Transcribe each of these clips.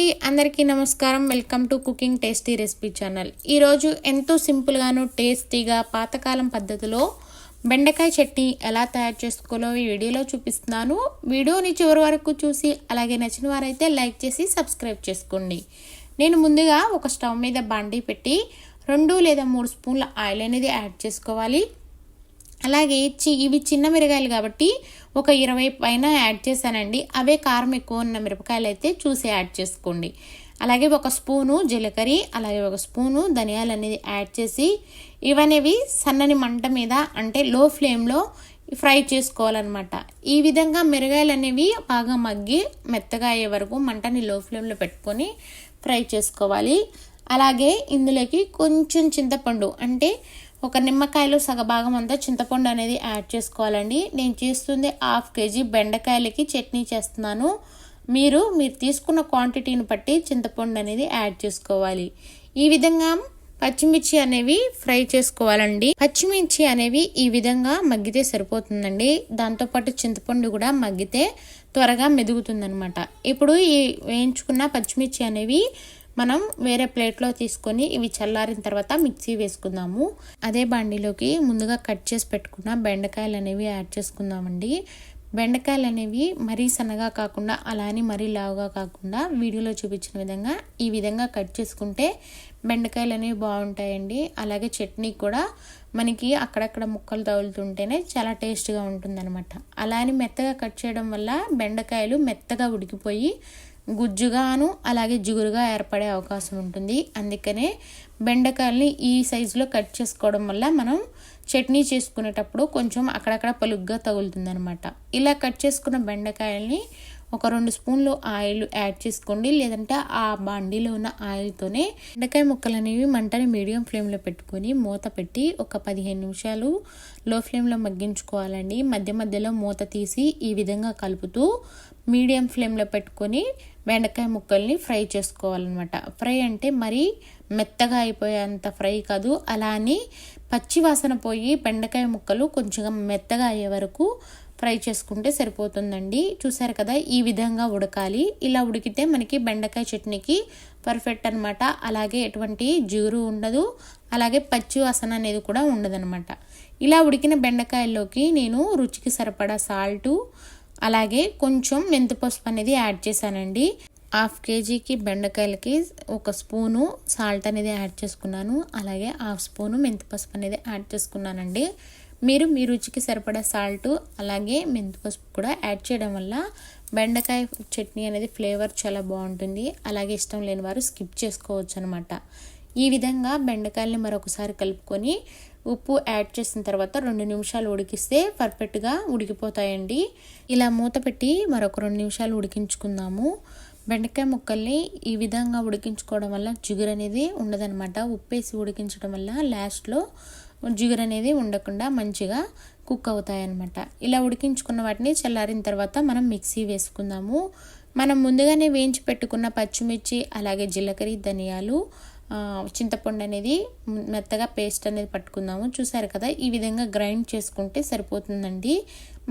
అండి, అందరికీ నమస్కారం. Welcome to cooking tasty recipe channel. ఈరోజు ఎంతో సింపుల్గాను టేస్టీగా పాతకాలం పద్ధతిలో బెండకాయ చట్నీ ఎలా తయారు చేసుకోవాలో ఈ వీడియోలో చూపిస్తున్నాను. వీడియోని చివరి వరకు చూసి అలాగే నచ్చిన వారైతే లైక్ చేసి సబ్స్క్రైబ్ చేసుకోండి. నేను ముందుగా ఒక స్టవ్ మీద బాండీ పెట్టి 2 లేదా 3 స్పూన్ల ఆయిల్ అనేది యాడ్ చేసుకోవాలి. అలాగే ఇవి చిన్న మిరపకాయలు కాబట్టి ఒక 20 పైన యాడ్ చేశానండి. అవే కారం ఎక్కువ ఉన్న మిరపకాయలు అయితే చూసి యాడ్ చేసుకోండి. అలాగే ఒక స్పూను జీలకర్ర, అలాగే ఒక స్పూను ధనియాలు అనేది యాడ్ చేసి ఇవనేవి సన్నని మంట మీద అంటే లో ఫ్లేమ్లో ఫ్రై చేసుకోవాలన్నమాట. ఈ విధంగా మిరపకాయలు అనేవి బాగా మగ్గి మెత్తగా అయ్యే వరకు మంటని లో ఫ్లేమ్లో పెట్టుకొని ఫ్రై చేసుకోవాలి. అలాగే ఇందులోకి కొంచెం చింతపండు అంటే ఒక నిమ్మకాయలో సగభాగం అంతా చింతపండు అనేది యాడ్ చేసుకోవాలండి. నేను చేస్తుంది 1/2 kg బెండకాయలకి చట్నీ చేస్తున్నాను. మీరు తీసుకున్న క్వాంటిటీని బట్టి చింతపండు అనేది యాడ్ చేసుకోవాలి. ఈ విధంగా పచ్చిమిర్చి అనేవి ఫ్రై చేసుకోవాలండి. పచ్చిమిర్చి అనేవి ఈ విధంగా మగ్గితే సరిపోతుందండి. దాంతోపాటు చింతపండు కూడా మగ్గితే త్వరగా మెదుగుతుందనమాట. ఇప్పుడు ఈ వేయించుకున్న పచ్చిమిర్చి అనేవి మనం వేరే ప్లేట్లో తీసుకొని ఇవి చల్లారిన తర్వాత మిక్సీ వేసుకుందాము. అదే బాండీలోకి ముందుగా కట్ చేసి పెట్టుకున్న బెండకాయలు అనేవి యాడ్ చేసుకుందామండి. బెండకాయలు అనేవి మరీ సన్నగా కాకుండా అలానే మరీ లావుగా కాకుండా వీడియోలో చూపించిన విధంగా ఈ విధంగా కట్ చేసుకుంటే బెండకాయలు అనేవి బాగుంటాయండి. అలాగే చట్నీ కూడా మనకి అక్కడక్కడ ముక్కలు తగులుతుంటేనే చాలా టేస్ట్గా ఉంటుందన్నమాట. అలానే మెత్తగా కట్ చేయడం వల్ల బెండకాయలు మెత్తగా ఉడికిపోయి గుజ్జుగాను అలాగే జిగురుగా ఏర్పడే అవకాశం ఉంటుంది. అందుకనే బెండకాయల్ని ఈ సైజులో కట్ చేసుకోవడం వల్ల మనం చట్నీ చేసుకునేటప్పుడు కొంచెం అక్కడక్కడ పలుగ్గా తగులుతుంది అనమాట. ఇలా కట్ చేసుకున్న బెండకాయల్ని ఒక 2 స్పూన్లు ఆయిల్ యాడ్ చేసుకోండి. లేదంటే ఆ బాండీలో ఉన్న ఆయిల్తోనే బెండకాయ ముక్కలు అనేవి మంటని మీడియం ఫ్లేమ్లో పెట్టుకొని మూత పెట్టి ఒక 15 నిమిషాలు లో ఫ్లేమ్లో మగ్గించుకోవాలండి. మధ్య మధ్యలో మూత తీసి ఈ విధంగా కలుపుతూ మీడియం ఫ్లేమ్లో పెట్టుకొని బెండకాయ ముక్కల్ని ఫ్రై చేసుకోవాలన్నమాట. ఫ్రై అంటే మరీ మెత్తగా అయిపోయేంత ఫ్రై కాదు, అలా అని పచ్చి వాసన పోయి బెండకాయ ముక్కలు కొంచెం మెత్తగా అయ్యే వరకు ఫ్రై చేసుకుంటే సరిపోతుందండి. చూసారు కదా, ఈ విధంగా ఉడకాలి. ఇలా ఉడికితే మనకి బెండకాయ చట్నీకి పర్ఫెక్ట్ అనమాట. అలాగే ఎటువంటి జిగురు ఉండదు, అలాగే పచ్చి వాసన అనేది కూడా ఉండదనమాట. ఇలా ఉడికిన బెండకాయల్లోకి నేను రుచికి సరిపడా సాల్టు అలాగే కొంచెం మెంతిపసుపు అనేది యాడ్ చేశానండి. 1/2 kgకి బెండకాయలకి 1 స్పూను సాల్ట్ అనేది యాడ్ చేసుకున్నాను. అలాగే 1/2 స్పూను మెంతిపసుపు అనేది యాడ్ చేసుకున్నానండి. మీరు మీ రుచికి సరిపడా సాల్ట్ అలాగే మెంతిపసుపు కూడా యాడ్ చేయడం వల్ల బెండకాయ చట్నీ అనేది ఫ్లేవర్ చాలా బాగుంటుంది. అలాగే ఇష్టం లేని వారు స్కిప్ చేసుకోవచ్చు అనమాట. ఈ విధంగా బెండకాయల్ని మరొకసారి కలుపుకొని ఉప్పు యాడ్ చేసిన తర్వాత 2 నిమిషాలు ఉడికిస్తే పర్ఫెక్ట్గా ఉడికిపోతాయండి. ఇలా మూత పెట్టి మరొక 2 నిమిషాలు ఉడికించుకుందాము. బెండకాయ ముక్కల్ని ఈ విధంగా ఉడికించుకోవడం వల్ల జిగురు అనేది ఉండదనమాట. ఉప్పేసి ఉడికించడం వల్ల లాస్ట్లో జిగురు అనేది ఉండకుండా మంచిగా కుక్ అవుతాయి అన్నమాట. ఇలా ఉడికించుకున్న వాటిని చల్లారిన తర్వాత మనం మిక్సీ వేసుకుందాము. మనం ముందుగానే వేయించి పెట్టుకున్న పచ్చిమిర్చి అలాగే జీలకర్ర, ధనియాలు, చింతపండు అనేది మెత్తగా పేస్ట్ అనేది పట్టుకుందాము. చూసారు కదా, ఈ విధంగా గ్రైండ్ చేసుకుంటే సరిపోతుందండి.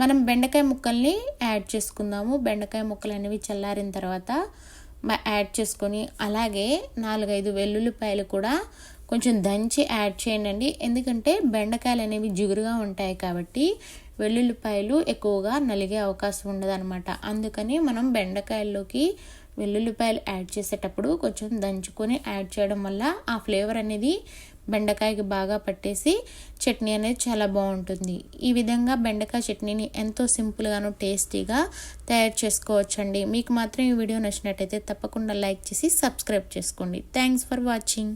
మనం బెండకాయ ముక్కల్ని యాడ్ చేసుకుందాము. బెండకాయ ముక్కలు అనేవి చల్లారిన తర్వాత యాడ్ చేసుకొని అలాగే 4-5 వెల్లుల్లిపాయలు కూడా కొంచెం దంచి యాడ్ చేయండి. ఎందుకంటే బెండకాయలు అనేవి జిగురుగా ఉంటాయి కాబట్టి వెల్లుల్లిపాయలు ఎక్కువగా నలిగే అవకాశం ఉండదన్నమాట. అందుకని మనం బెండకాయల్లోకి వెల్లుల్లిపాయలు యాడ్ చేసేటప్పుడు కొంచెం దంచుకొని యాడ్ చేయడం వల్ల ఆ ఫ్లేవర్ అనేది బెండకాయకి బాగా పట్టేసి చట్నీ అనేది చాలా బాగుంటుంది. ఈ విధంగా బెండకాయ చట్నీని ఎంతో సింపుల్గాను టేస్టీగా తయారు చేసుకోవచ్చండి. మీకు మాత్రం ఈ వీడియో నచ్చినట్టయితే తప్పకుండా లైక్ చేసి సబ్స్క్రైబ్ చేసుకోండి. Thanks for watching.